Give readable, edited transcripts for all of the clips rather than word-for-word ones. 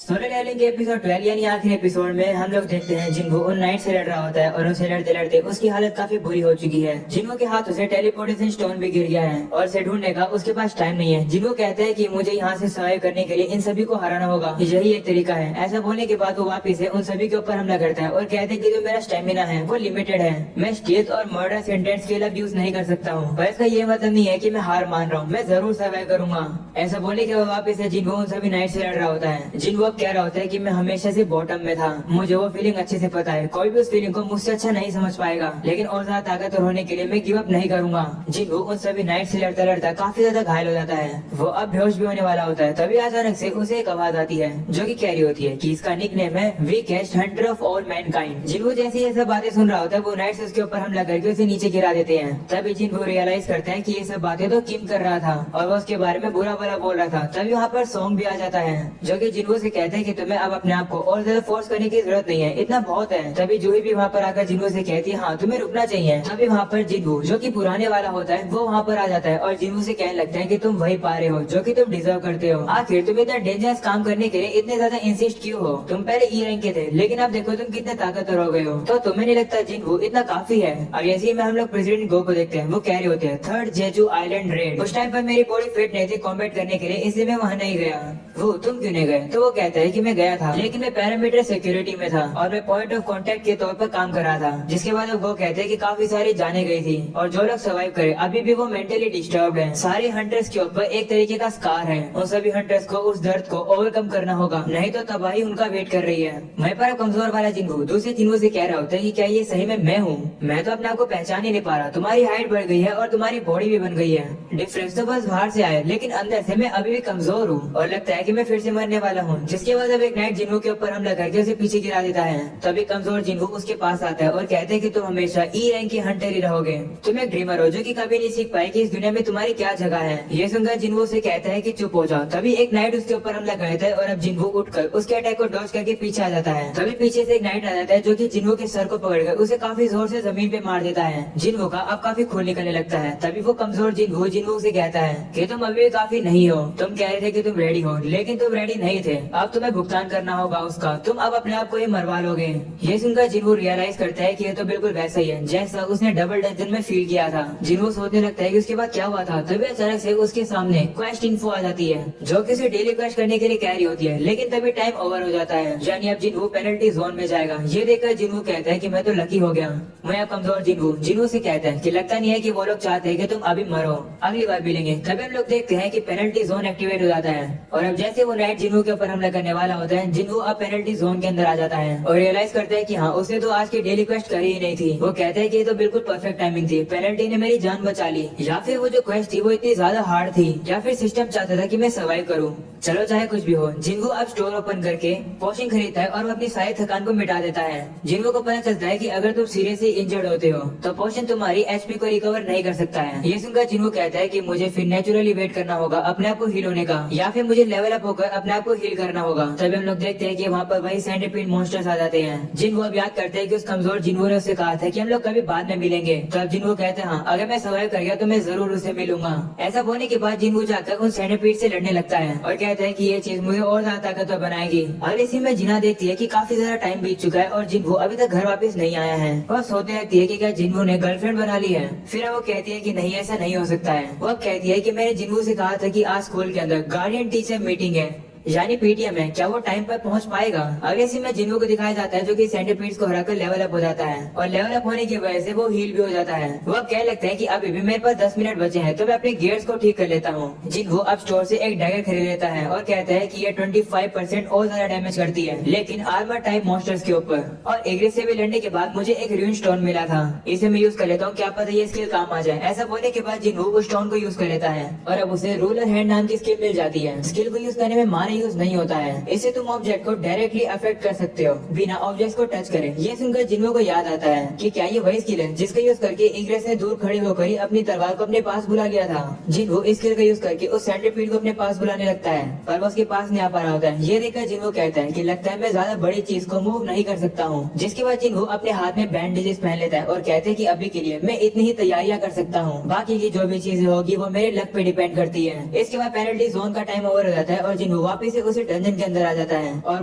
Solo levelling के episode 12 यानी आखिरी एपिसोड में हम लोग देखते हैं जिनको उन नाइट से लड़ रहा होता है और उनसे लड़ते लड़ते उसकी हालत काफी बुरी हो चुकी है। जिनको के हाथों से टेलीपोर्टेशन स्टोन भी गिर गया है और उसे ढूंढने का उसके पास टाइम नहीं है। जिनको कहते हैं कि मुझे यहाँ से सर्वाइव करने के लिए इन सभी को हराना होगा, यही एक तरीका है। ऐसा बोलने के बाद वो वापिस से उन सभी के ऊपर हमला करता है और कहते हैं कि जो मेरा स्टेमिना है वो लिमिटेड है, मैं स्टेज और मर्डर सेंटेंस के लिए यूज नहीं कर सकता हूँ। पर इसका ये मतलब नहीं है कि मैं हार मान रहा हूँ, मैं जरूर सर्वाइव करूंगा। ऐसा बोलने के बाद वापिस से जिनको उन सभी नाइट से लड़ रहा होता है। जिनको अब कह रहा होता है कि मैं हमेशा से बॉटम में था, मुझे वो फीलिंग अच्छे से पता है, कोई भी उस फीलिंग को मुझसे अच्छा नहीं समझ पाएगा, लेकिन और ज्यादा ताकतवर होने के लिए मैं गिव अप नहीं करूंगा। जिनको उन सभी नाइट से लड़ता लड़ता काफी ज्यादा घायल हो जाता है, वो अब बेहोश भी होने वाला होता है। तभी अचानक से उसे एक आवाज आती है जो कि कह रही होती है कि इसका निक नेम है weakest Hunter of all Mankind. जिनको जैसे ये सब बातें सुन रहा होता है वो नाइट्स उसके ऊपर हमला करके उसे नीचे गिरा देते हैं। तभी जिनको रियलाइज करते हैं कि ये सब बातें तो किम कर रहा था और वो उसके बारे में बुरा भला बोल रहा था। तभी वहाँ पर सॉन्ग भी आ जाता है जो कि जिनको से कहते हैं कि तुम्हें अब अपने आप को और ज्यादा फोर्स करने की जरूरत नहीं है, इतना बहुत है। तभी जूही भी वहाँ पर आकर जिन्हो से कहती है हाँ तुम्हें रुकना चाहिए। तभी वहाँ पर जिन्हो जो कि पुराने वाला होता है वो वहाँ पर आ जाता है और जिन्हो से कहने लगता है कि तुम वही पा रहे हो जो कि तुम डिजर्व करते हो। आखिर तुम इतना डेंजरस काम करने के लिए इतने ज्यादा इंसिस्ट क्यों हो? तुम पहले ई रैंक के थे लेकिन अब देखो तुम कितने ताकतवर हो गए हो, तो तुम्हें नहीं लगता जिन्हो इतना काफी है? और ऐसे ही में हम लोग प्रेसिडेंट गो को देखते हैं, वो कह रहे होते हैं थर्ड जेजू आइलैंड रेड। उस टाइम पर मेरी बॉडी फिट नहीं थी कॉम्बैट करने के लिए, इसलिए मैं वहाँ नहीं गया। वो तुम क्यों नहीं गए? तो वो कहता है कि मैं गया था लेकिन मैं पैरामीटर सिक्योरिटी में था और मैं पॉइंट ऑफ कांटेक्ट के तौर पर काम कर रहा था। जिसके बाद वो कहते हैं कि काफी सारी जाने गई थी और जो लोग सर्वाइव करे अभी भी वो मेंटली डिस्टर्ब है। सारे हंटर्स के ऊपर एक तरीके का स्कार है, उन सभी हंटर्स को उस दर्द को ओवरकम करना होगा, नहीं तो तबाही उनका वेट कर रही है। मैं पर कमजोर वाला जिन्हो दूसरे जिन्हो से कह रहा होता है कि क्या ये सही में मैं हूँ? मैं तो अपने आप को पहचान ही नहीं पा रहा। तुम्हारी हाइट बढ़ गई है और तुम्हारी बॉडी भी बन गई है, डिफरेंस तो बस बाहर से आए लेकिन अंदर से मैं अभी भी कमजोर हूँ और लगता है कि मैं फिर से मरने वाला हूँ। जिसके बाद अब एक नाइट जिन्हो के ऊपर हमला करके उसे पीछे गिरा देता है। तभी कमजोर जिन्हो उसके पास आता है और कहते हैं कि तुम हमेशा ई रैंक की हंटर ही रहोगे, तुम एक ड्रीमर हो जो कि कभी नहीं सीख पाए कि इस दुनिया में तुम्हारी क्या जगह है। ये सुनकर जिन्हो से कहता है कि चुप हो जाओ। तभी एक नाइट उसके ऊपर हमला करता है और अब जिन्हो उठकर उसके अटैक को डॉज करके पीछे आ जाता है। तभी पीछे से एक नाइट आ जाता है जो कि जिन्हो के सर को पकड़कर उसे काफी जोर से जमीन पे मार देता है। जिन्हो का अब काफी खून निकलने लगता है। तभी वो कमजोर जिन्हो से कहता है कि तुम अभी भी काफी नहीं हो, तुम कह रहे थे कि तुम रेडी हो लेकिन तुम रेडी नहीं थे, अब तुम्हें भुगतान करना होगा उसका, तुम अब अपने आप को ही मरवा लोगे। ये सुनकर जिन्हो रियलाइज करता है कि ये तो बिल्कुल वैसा ही है जैसा उसने डबल डंजन में फील किया था। जिन्हो सोचने लगता है कि उसके बाद क्या हुआ था। तभी अचानक से उसके सामने क्वेस्ट इन्फो आ जाती है जो कि उसे डेली क्वेस्ट करने के लिए कह रही होती है, लेकिन तभी टाइम ओवर हो जाता है, यानी अब जिन्हो पेनल्टी जोन में जाएगा। ये देखकर जिन्हो कहता है कि मैं तो लकी हो गया, मैं अब कमजोर जिन्हो से कहता है कि लगता नहीं है कि वो लोग चाहते हैं कि तुम अभी मरो, अगली बार मिलेंगे। तभी हम लोग देखते हैं कि पेनल्टी जोन एक्टिवेट हो जाता है और अब जैसे वो नाइट जिन्हो के ऊपर हमला करने वाला होता है, जिन्हो अब पेनल्टी जोन के अंदर आ जाता है और रियलाइज करता है कि हाँ उसने तो आज की डेली क्वेस्ट करी ही नहीं थी। वो कहता है कि ये तो बिल्कुल परफेक्ट टाइमिंग थी, पेनल्टी ने मेरी जान बचा ली, या फिर वो जो क्वेस्ट थी वो इतनी ज्यादा हार्ड थी, या फिर सिस्टम चाहता था कि मैं सर्वाइव करूं। चलो चाहे कुछ भी हो, जिन्हो अब स्टोर ओपन करके पोशन खरीदता है और वो अपनी सारी थकान को मिटा देता है। जिन्हो को पता चलता है कि अगर तुम सीरियसली इंजर्ड होते हो तो पोशन तुम्हारी एचपी को रिकवर नहीं कर सकता है। ये सुनकर जिन्हो कहता है कि मुझे फिर नेचुरली वेट करना होगा अपने आप को हील होने का, या फिर मुझे लेवल अप होकर अपने आप को हील करना होगा। तभी हम लोग देखते हैं कि वहाँ पर वही सेंटीपीड मॉन्स्टर्स आ जाते हैं। जिन्हो अब याद करते हैं कि उस कमजोर जिन्हो ने उससे कहा था कि हम लोग कभी बाद में मिलेंगे। तो अब जिन्हो कहते हैं हाँ अगर मैं सर्वाइव कर गया तो मैं जरूर उससे मिलूंगा। ऐसा होने के बाद जिन्हो जाकर उन सेंटीपीड से लड़ने लगता है और कहता है कि ये चीज मुझे और ज्यादा ताकतवर बनाएगी। और इसी में जिना देखती है कि काफी ज्यादा टाइम बीत चुका है और जिन्हो अभी तक घर वापस नहीं आया है। वह सोचने लगती है कि क्या जिन्हो ने गर्लफ्रेंड बना ली है। फिर वो कहती है कि नहीं ऐसा नहीं हो सकता है। वह कहती है कि मैंने जिन्हो से कहा था कि आज स्कूल के अंदर गार्डियन टीचर मीटिंग है यानी पीटीएम है, क्या वो टाइम पर पहुंच पाएगा? अगले सीन में जिन्हो को दिखाया जाता है जो कि सेंटीपीड्स को हराकर लेवल अप हो जाता है और लेवल अप होने की वजह से वो हील भी हो जाता है। वो कह लगता है कि अभी भी मेरे पास 10 मिनट बचे हैं तो मैं अपने गियर्स को ठीक कर लेता हूँ। जिन्हो अब स्टोर से एक डैगर खरीद लेता है और कहता है कि ये 25% और ज्यादा डैमेज करती है लेकिन आर्मर टाइप मॉन्स्टर्स के ऊपर, और एग्रेसिव लड़ने के बाद मुझे एक र्यून स्टोन मिला था, इसे मैं यूज कर लेता हूँ, क्या पता ये स्किल काम आ जाए। ऐसा बोलने के बाद जिन्हो उस स्टोन को यूज कर लेता है और अब उसे रूलर हैंड नाम की स्किल मिल जाती है। स्किल को यूज करने में माना यूज नहीं होता है, इससे तुम ऑब्जेक्ट को डायरेक्टली अफेक्ट कर सकते हो बिना ऑब्जेक्ट को टच करे। ये सुनकर जिन्हो को याद आता है कि क्या ये वही स्किल है जिसका यूज करके इग्रेस ने दूर खड़े होकर ही अपनी तलवार को अपने पास बुला लिया था। जिन्हो इस स्किल का यूज करके उस सेंटीपीड को अपने पास बुलाने लगता है पर वो उसके पास नहीं आ पा रहा होता है। ये देखकर जिन्हो कहता है कि लगता है मैं ज्यादा बड़ी चीज को मूव नहीं कर सकता हूँ। जिसके बाद जिन्हो अपने हाथ में बैंडेजेस पहन लेता है और कहते हैं कि अभी के लिए मैं इतनी ही तैयारियां कर सकता हूँ, बाकी की जो भी चीजें होगी वो मेरे लक पे डिपेंड करती है। इसके बाद पेनल्टी जोन का टाइम ओवर हो जाता है और जिन्हो वापस वापस से उसी डंजन के अंदर आ जाता है और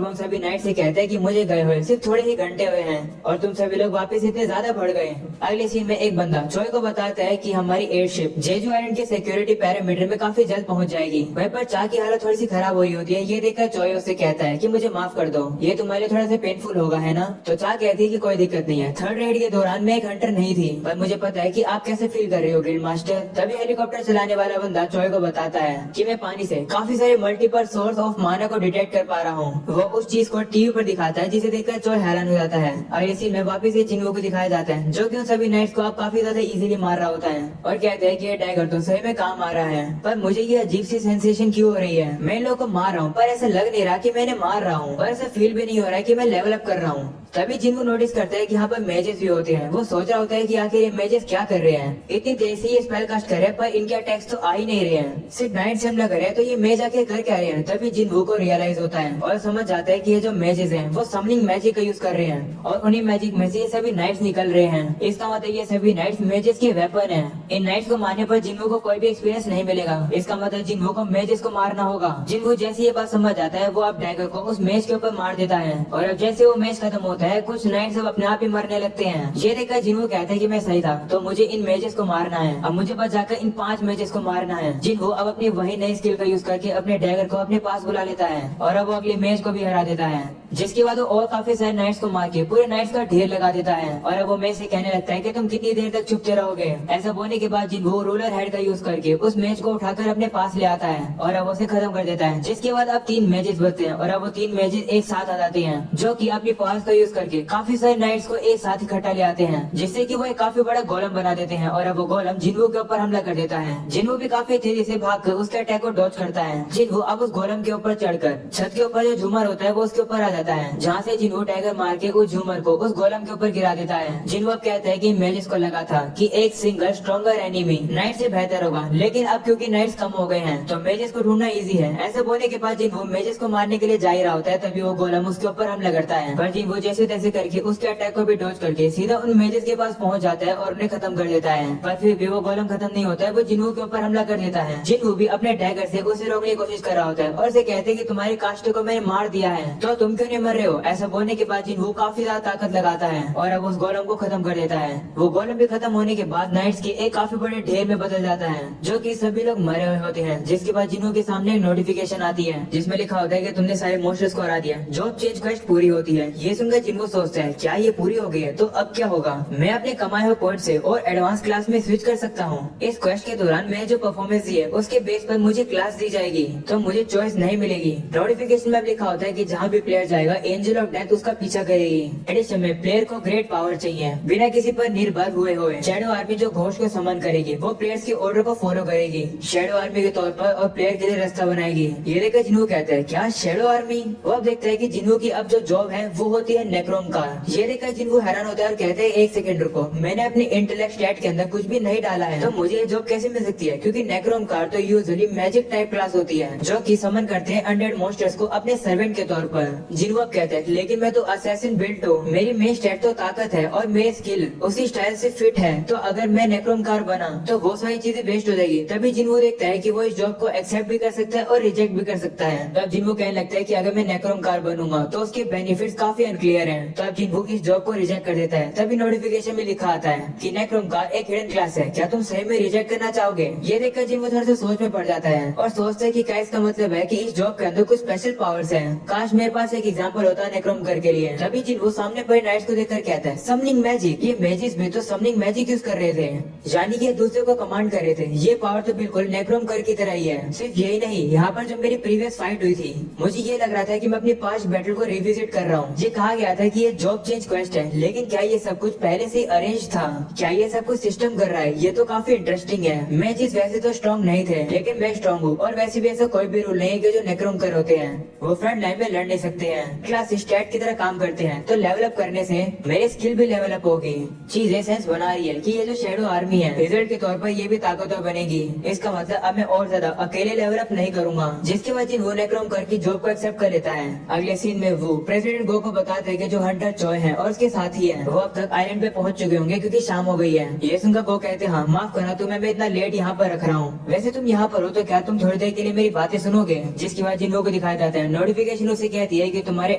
वो सभी नाइट से कहते हैं कि मुझे गए हुए सिर्फ थोड़े ही घंटे हुए हैं और तुम सभी लोग वापस इतने ज्यादा बढ़ गए। अगले सीन में एक बंदा चोय को बताता है कि हमारी एयरशिप जेजू आइलैंड के सिक्योरिटी पैरामीटर में काफी जल्द पहुंच जाएगी। वहीं पर चा की हालत थोड़ी सी खराब हुई होती है। ये देखकर चोय उससे कहता है कि मुझे माफ कर दो, ये तुम्हारे लिए थोड़ा सा पेनफुल होगा है ना। तो चा कहती है कि कोई दिक्कत नहीं है, थर्ड रेड के दौरान मैं एक हंटर नहीं थी, पर मुझे पता है कि आप कैसे फील कर रहे हो गिल्ड मास्टर। तभी हेलीकॉप्टर चलाने वाला बंदा चोय को बताता है कि मैं पानी से काफी सारे मल्टीपल सोर्स ऑफ माना को डिटेक्ट कर पा रहा हूँ। वो उस चीज को टीवी पर दिखाता है जिसे देखकर चोय हैरान हो जाता है। अगले सीन में वापस से जिन्हो को दिखाया जाता है जो कि उन सभी नाइट्स को आप काफी ज्यादा इजीली मार रहा होता है और कहते हैं कि ये डैगर तो सही में काम आ रहा है, पर मुझे ये अजीब सी सेंसेशन क्यों हो रही है। मैं इन लोगों को मार रहा हूँ पर ऐसा लग नहीं रहा कि मैंने मार रहा हूँ और ऐसा फील भी नहीं हो रहा है कि मैं लेवल अप कर रहा हूँ। तभी जिनको नोटिस करता है कि यहाँ पर मैजेस भी होते हैं। वो सोच रहा होता है कि आखिर ये मैजेस क्या कर रहे हैं, इतनी देर से ये स्पेल कास्ट कर रहे हैं पर इनके अटैक्स तो आ ही नहीं रहे हैं, सिर्फ नाइट से हमला कर रहे हैं, तो ये मेज आके कर क्या रहे हैं। तभी जिन्हो को रियलाइज होता है और समझ जाता है कि ये जो मैजेस हैं वो समनिंग मैजिक का यूज कर रहे हैं और उन्हीं मैजिक में से ये सभी नाइट्स निकल रहे हैं। इसका मतलब ये सभी नाइट्स मैजेस के वेपन है। इन नाइट्स को मारने पर जिन्हो को कोई भी एक्सपीरियंस नहीं मिलेगा। इसका मतलब जिन्हो को मैजेस को मारना होगा। जिन्हो जैसे ये बात समझ जाता है वो अब डैगर को उस मेज के ऊपर मार देता है और अब जैसे वो मैच खत्म होता है कुछ नाइट्स अब अपने आप ही मरने लगते हैं। ये देखकर जिन्हो कहता है कि मैं सही था, तो मुझे इन मैचेस को मारना है। अब मुझे बस जाकर इन 5 मैचेस को मारना है। जिन्हो अब अपनी वही नई स्किल का यूज करके अपने डैगर को अपने पास बुला लेता है और अब वो अगले मैच को भी हरा देता है। जिसके बाद वो और काफी सारे नाइट्स को मार के पूरे नाइट्स का ढेर लगा देता है और अब वो मैच से कहने लगता है कि तुम कितनी देर तक चुपते रहोगे। ऐसा बोलने के बाद जिन्हो रोलर हेड का यूज करके उस मैच को उठाकर अपने पास ले आता है और अब उसे खत्म कर देता है। जिसके बाद अब 3 मैचेस बचते हैं और अब वो 3 मैचेस एक साथ आ जाते हैं जो कि अपनी पावर्स का यूज करके काफी सारे नाइट्स को एक साथ इकट्ठा ले आते हैं जिससे कि वो एक काफी बड़ा गोलम बना देते हैं और अब वो गोलम जिन्हो के ऊपर हमला कर देता है। जिन्हो भी काफी तेजी से भागकर उसके अटैक को डॉज करता है। जिन्हो अब उस गोलम के ऊपर चढ़कर छत के ऊपर जो झूमर होता है वो उसके ऊपर आ जाता है जहाँ से जिन्हो टाइगर मार के उस झूमर को उस गोलम के ऊपर गिरा देता है। जिन्हो अब कहता है कि मैजिस को लगा था कि एक सिंगल स्ट्रॉन्गर एनिमी नाइट से बेहतर होगा, लेकिन अब क्योंकि नाइट्स कम हो गए हैं तो मैजिस को ढूंढना इजी है। ऐसे बोलने के बाद जिन्हो मैजिस को मारने के लिए जा ही रहा होता है तभी वो गोलम उसके ऊपर हमला करता है, पर जिन्हो जैसे तैसे करके उसके अटैक को भी डॉज करके सीधा उन मैजिस के पास पहुंच जाता है और उन्हें खत्म कर देता है। पर फिर भी वो गोलम खत्म नहीं होता है, वो जिन्हो के ऊपर हमला कर देता है। जिन्हो भी अपने डैगर से उसे रोकने की कोशिश कर रहा होता है और उसे कहते हैं कि तुम्हारे कास्टे को मैंने मार दिया है तो तुम क्यों नहीं मर रहे हो। ऐसा बोलने के बाद जिन्हो काफी ज्यादा ताकत लगाता है और अब उस गोलम को खत्म कर देता है। वो गोलम भी खत्म होने के बाद नाइट्स के एक काफी बड़े ढेर में बदल जाता है जो कि सभी लोग मरे हुए होते हैं। जिसके बाद जिन्हो के सामने एक नोटिफिकेशन आती है जिसमें लिखा होता है कि तुमने सारे मॉन्स्टर्स को हरा दिया, जॉब चेंज क्वेस्ट पूरी होती है। ये सुनकर जिन्हो सोचता है क्या ये पूरी हो गई है तो अब क्या होगा, मैं अपने कमाए हुए पॉइंट से और एडवांस क्लास में स्विच कर सकता हूँ। इस क्वेस्ट के दौरान मैं जो परफॉर्मेंस दी है उसके बेस पर मुझे क्लास दी जाएगी तो मुझे चॉइस नहीं मिलेगी। नोटिफिकेशन में लिखा होता है कि जहाँ भी प्लेयर जाएगा एंजल ऑफ डेथ उसका पीछा करेगी। एडिशन में प्लेयर को ग्रेट पावर चाहिए बिना किसी पर निर्भर हुए शैडो आर्मी जो घोष को समन करेगी वो प्लेयर्स के ऑर्डर को फॉलो करेगी शैडो आर्मी के तौर पर और प्लेयर के लिए रास्ता बनाएगी। ये देखकर जिन्हो कहता है क्या शैडो आर्मी। वो अब देखता है कि जिन्हो की अब जो जॉब है वो होती है नेक्रोमकार। ये देखकर जिन्हो हैरान होता है और कहते हैं एक सेकंड रुको, मैंने अपने इंटेलेक्ट स्टैट के अंदर कुछ भी नहीं डाला है तो मुझे ये जॉब कैसे मिल सकती है, क्योंकि नेक्रोमकार तो यूजुअली मैजिक टाइप क्लास होती है जो कि समन करते हैं अनडेड मॉन्स्टर्स को अपने सर्वेंट के तौर पर। जिन्हो अब कहते हैं लेकिन मैं तो असैसिन बिल्ट हूँ, मेरी मेन स्टैट तो ताकत है और मेरी स्किल उसी स्टाइल से फिट है, तो अगर मैं नेक्रोमकार बना तो वो सारी चीजें वेस्ट हो जाएगी। तभी जिन्हो देखता है कि वो इस जॉब को एक्सेप्ट भी कर सकता है और रिजेक्ट भी कर सकता है। तब जिन्हो कहने लगता है कि अगर मैं नेक्रोमकार बनूंगा तो उसके बेनिफिट्स काफी अनक्लियर हैं। तब जिन्हो इस जॉब को रिजेक्ट कर देता है। तभी नोटिफिकेशन में लिखा आता है कि नेक्रोमकार एक हिडन क्लास है, क्या तुम सही में रिजेक्ट करना चाहोगे। ये देखकर जिन्हो थोड़ा सा सोच में पड़ जाता है और सोचता है कि क्या इसका मतलब है कि इस जॉब के अंदर कुछ स्पेशल पावर्स हैं। काश मेरे पास एक एग्जांपल होता नेक्रोमकार के लिए। तभी जिन्हो सामने पड़े नाइट्स को देखकर कहता है समनिंग मैजिक। ये मैजिस में तो समनिंग मैजिक यूज कर रहे थे, यानी कि दूसरे को कमांड कर रहे थे। ये पावर तो बिल्कुल नेक्रोमकार की तरह ही है। सिर्फ यही नहीं, यहाँ पर जो मेरी प्रीवियस फाइट हुई थी मुझे ये लग रहा था कि मैं अपनी पास्ट बैटल को रिविजिट कर रहा हूँ। ये कहा गया था कि ये जॉब चेंज क्वेस्ट है, लेकिन क्या ये सब कुछ पहले से अरेंज था, क्या ये सब कुछ सिस्टम कर रहा है। ये तो काफी इंटरेस्टिंग है। मैजिस वैसे तो स्ट्रॉन्ग नहीं थे लेकिन मैं स्ट्रॉन्ग हूँ और वैसे भी ऐसा कोई भी रूल नहीं है कि जो नेक्रोमकार होते हैं वो फ्रंट लाइन में लड़ नहीं सकते हैं, क्लास स्टैट की तरह काम करते हैं। तो लेवल अप करने से मेरी स्किल भी लेवल अप होगी। चीजें सेंस बना रही है कि ये जो शैडो आर्मी है रिजल्ट के तौर पर ये भी ताकतवर बनेगी। इसका मतलब अब मैं और ज्यादा अकेले लेवल अप नहीं करूंगा। जिसके बाद जिन्हो नेक्रोमकार की जॉब को एक्सेप्ट कर लेता है। अगले सीन में वो प्रेसिडेंट गो को बताते हैं के जो हंटर चॉय हैं और उसके साथी हैं वो अब तक आइलैंड पे पहुंच चुके होंगे क्योंकि शाम हो गई है। ये सुनकर वो कहते हैं हाँ माफ करना तुम्हें मैं इतना लेट यहाँ पर रख रहा हूँ, वैसे तुम यहाँ पर हो तो क्या तुम थोड़ी देर के लिए मेरी बातें सुनोगे। जिसके बाद जिन लोगों को दिखाया जाता है नोटिफिकेशन उसे कहती है कि तुम्हारे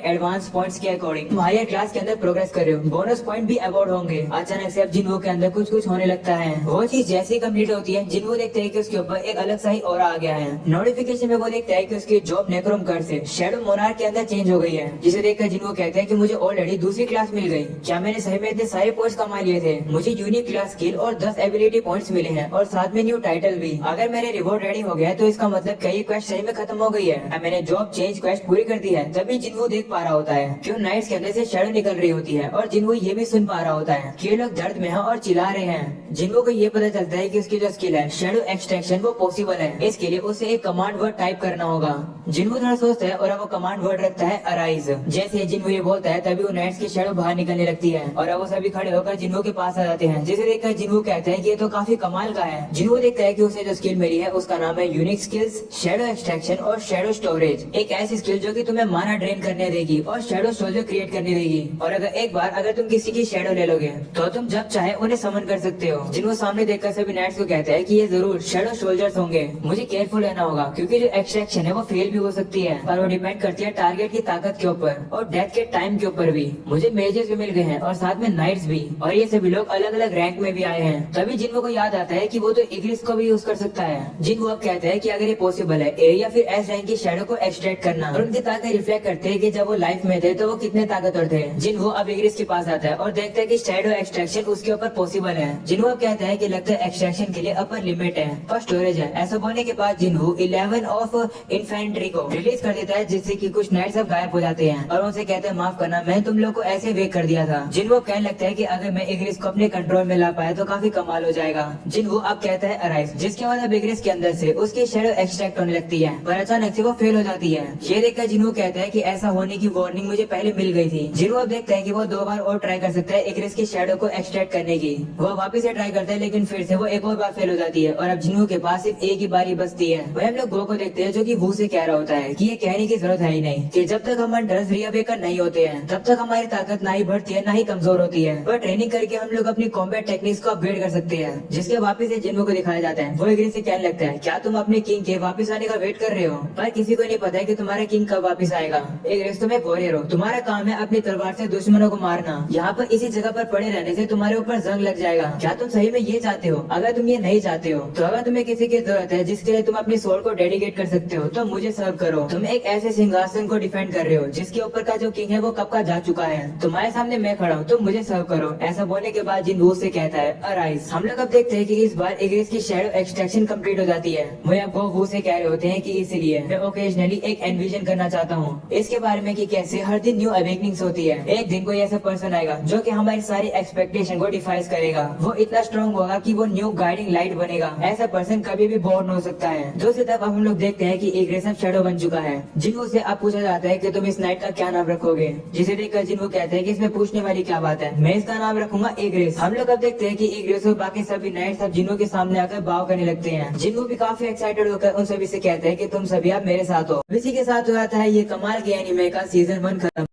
एडवांस पॉइंट्स के अकॉर्डिंग तुम हायर क्लास के अंदर प्रोग्रेस कर रहे हो, बोनस पॉइंट भी अवार्ड होंगे। अचानक से अब जिन के अंदर कुछ कुछ होने लगता है। वो चीज जैसे ही कम्प्लीट होती है जिन देखते हैं कि उसके ऊपर एक अलग सा ही ऑरा आ गया है। नोटिफिकेशन में वो देखता है कि उसकी जॉब नेक्रोमकर से शैडो मोनार्क के अंदर चेंज हो गई है, जिसे देखकर जिन कहते हैं कि मुझे ऑलरेडी दूसरी क्लास मिल गई, क्या मैंने सही में इतने सारे पॉइंट्स कमा लिए थे। मुझे यूनिक क्लास स्किल और 10 एबिलिटी पॉइंट्स मिले हैं और साथ में न्यू टाइटल भी। अगर मेरे रिवॉर्ड रेडी हो गया तो इसका मतलब कई क्वेस्ट सही में खत्म हो गई है। अब मैंने जॉब चेंज क्वेस्ट पूरी कर दी है। तभी जिन्हो देख पा रहा होता है क्यों नाइट्स के अंदर से शैडो निकल रही होती है और जिन्हो ये भी सुन पा रहा होता है कि ये लोग दर्द में हैं और चिल्ला रहे हैं। जिन्हो को ये पता चलता है कि उसकी जो स्किल है शैडो एक्सट्रैक्शन वो पॉसिबल है। इसके लिए उसे एक कमांड वर्ड टाइप करना होगा। जिन्हो थोड़ा सोचता है और वो कमांड वर्ड रखता है अराइज। जैसे जिन्हो ये बोलता है तभी वो नाइट्स की शैडो बाहर निकलने लगती है और अब वो सभी खड़े होकर जिन्हो के पास आ जाते हैं, जिसे देखकर जिन्हो कहते हैं कि ये तो काफी कमाल का है। जिन्हो देखता है कि उसे जो स्किल मिली है उसका नाम है यूनिक स्किल्स, शैडो एक्सट्रैक्शन और शैडो स्टोरेज। एक ऐसी स्किल जो कि तुम्हें माना ड्रेन करने देगी और शैडो सोल्जर क्रिएट करने देगी। और अगर तुम किसी की शैडो ले लोगे तो तुम जब चाहे उन्हें समन कर सकते हो। जिन्हो सामने देखकर सभी नाइट्स को कहते हैं कि ये जरूर शैडो सोल्जर्स होंगे, मुझे केयरफुल रहना होगा क्योंकि जो एक्सट्रैक्शन है वो फेल भी हो सकती है और वो डिपेंड करती है टारगेट की ताकत के ऊपर और डेथ के टाइम के ऊपर भी। मुझे मेजेस भी मिल गए हैं और साथ में नाइट्स भी, और ये सभी लोग अलग अलग रैंक में भी आए हैं। तभी जिन्हो को याद आता है कि वो तो इग्रिस को भी यूज कर सकता है। जिन्हो अब कहते हैं कि अगर ये पॉसिबल है ए या फिर एस रैंक की शैडो को एक्सट्रैक्ट करना और उनकी ताकत रिफ्लेक्ट करते हैं कि जब वो लाइफ में थे तो वो कितने ताकतवर थे। जिन्हो अब इग्रिस के पास आता है और देखता है कि शैडो एक्सट्रैक्शन उसके ऊपर पॉसिबल है। जिन्हो अब कहता है कि लगता है एक्सट्रैक्शन के लिए अपर लिमिट है और स्टोरेज है। ऐसा बोलने के बाद जिन्हो 11 ऑफ इन्फेंट्री को रिलीज कर देता है, जिससे कि कुछ नाइट्स अब गायब हो जाते हैं और उनसे कहते हैं माफ करना मैं तुम लोग को ऐसे वेक कर दिया था। जिन्हो कहने लगता है कि अगर मैं इग्रिस को अपने कंट्रोल में ला पाया तो काफी कमाल हो जाएगा। जिन्हो अब कहता है अराइज, जिसके बाद अब इग्रिस के अंदर से उसकी शैडो एक्सट्रैक्ट होने लगती है पर अचानक से वो फेल हो जाती है। ये देखकर जिन्हो कहता है कि ऐसा होने की वार्निंग मुझे पहले मिल गई थी। जिन्हो अब देखता है कि वो 2 बार और ट्राई कर सकता है इग्रिस की शैडो को एक्सट्रैक्ट करने की। वो वापस से ट्राई करता है लेकिन फिर से वो एक और बार फेल हो जाती है और अब जिन्हो के पास सिर्फ एक ही बारी बचती है। वह हम लोग गो को देखते हैं जो कि वो से कह रहा होता है कि ये कहने की जरूरत है ही नहीं कि जब तक हम हंटर्स रीअवेकन नहीं होते हैं तब तक हमारी ताकत ना ही बढ़ती है ना ही कमजोर होती है। और ट्रेनिंग करके हम लोग अपनी कॉम्बैट टेक्निक्स को अपग्रेड कर सकते हैं। जिसके वापस से जिन्हो को दिखाया जाता है वो इग्रिस से कहने लगता है क्या तुम अपने किंग के वापस आने का वेट कर रहे हो, पर किसी को नहीं पता है कि तुम्हारा किंग कब वापस आएगा। इग्रिस तुम एक वॉरियर हो, तुम्हारा काम है अपनी तलवार से दुश्मनों को मारना। यहाँ पर इसी जगह पर पड़े रहने से तुम्हारे ऊपर जंग लग जाएगा। क्या तुम सही में ये चाहते हो? अगर तुम ये नहीं चाहते हो तो अगर तुम्हें किसी की जरूरत है जिसके लिए तुम अपनी सोल को डेडिकेट कर सकते हो तो मुझे सर्व करो। तुम एक ऐसे सिंहासन को डिफेंड कर रहे हो जिसके ऊपर का जो किंग है वो कब का जा चुका है। तुम्हारे सामने मैं खड़ा हूँ, तुम मुझे सर्व करो। ऐसा बोलने के बाद जिन से कहता है अराइज। हम लोग अब देखते हैं कि इस बार इग्रिस की शैडो एक्सट्रैक्शन कंप्लीट हो जाती है। वो अब वो से कह रहे होते हैं कि इसलिए मैं ओकेजनली एक एनविजन करना चाहता हूँ इसके बारे में कि कैसे हर दिन न्यू अवेकनिंग्स होती है। एक दिन कोई ऐसा पर्सन आएगा जो कि हमारी सारी एक्सपेक्टेशन को डिफाइस करेगा। वो इतना स्ट्रॉन्ग होगा कि वो न्यू गाइडिंग लाइट बनेगा। ऐसा पर्सन कभी भी बोर हो सकता है। दूसरी तरफ हम लोग देखते हैं कि इग्रिस अब शैडो बन चुका है। जिन्हो से अब पूछा जाता है कि तुम इस नाइट का क्या नाम रखोगे, जिसे देखकर जिन्हो कहते हैं कि इसमें पूछने वाली क्या बात है, मैं इसका नाम रखूंगा इग्रिस। हम लोग अब देखते हैं कि इग्रिस और बाकी सभी नाइट्स अब जिन्हो के सामने आकर बाव करने लगते हैं। जिन्हो भी काफी एक्साइटेड होकर उन सभी से कहते हैं कि तुम सभी अब मेरे साथ हो। इसी के साथ हो जाता है ये कमाल के एनिमे का सीजन 1 खत्म।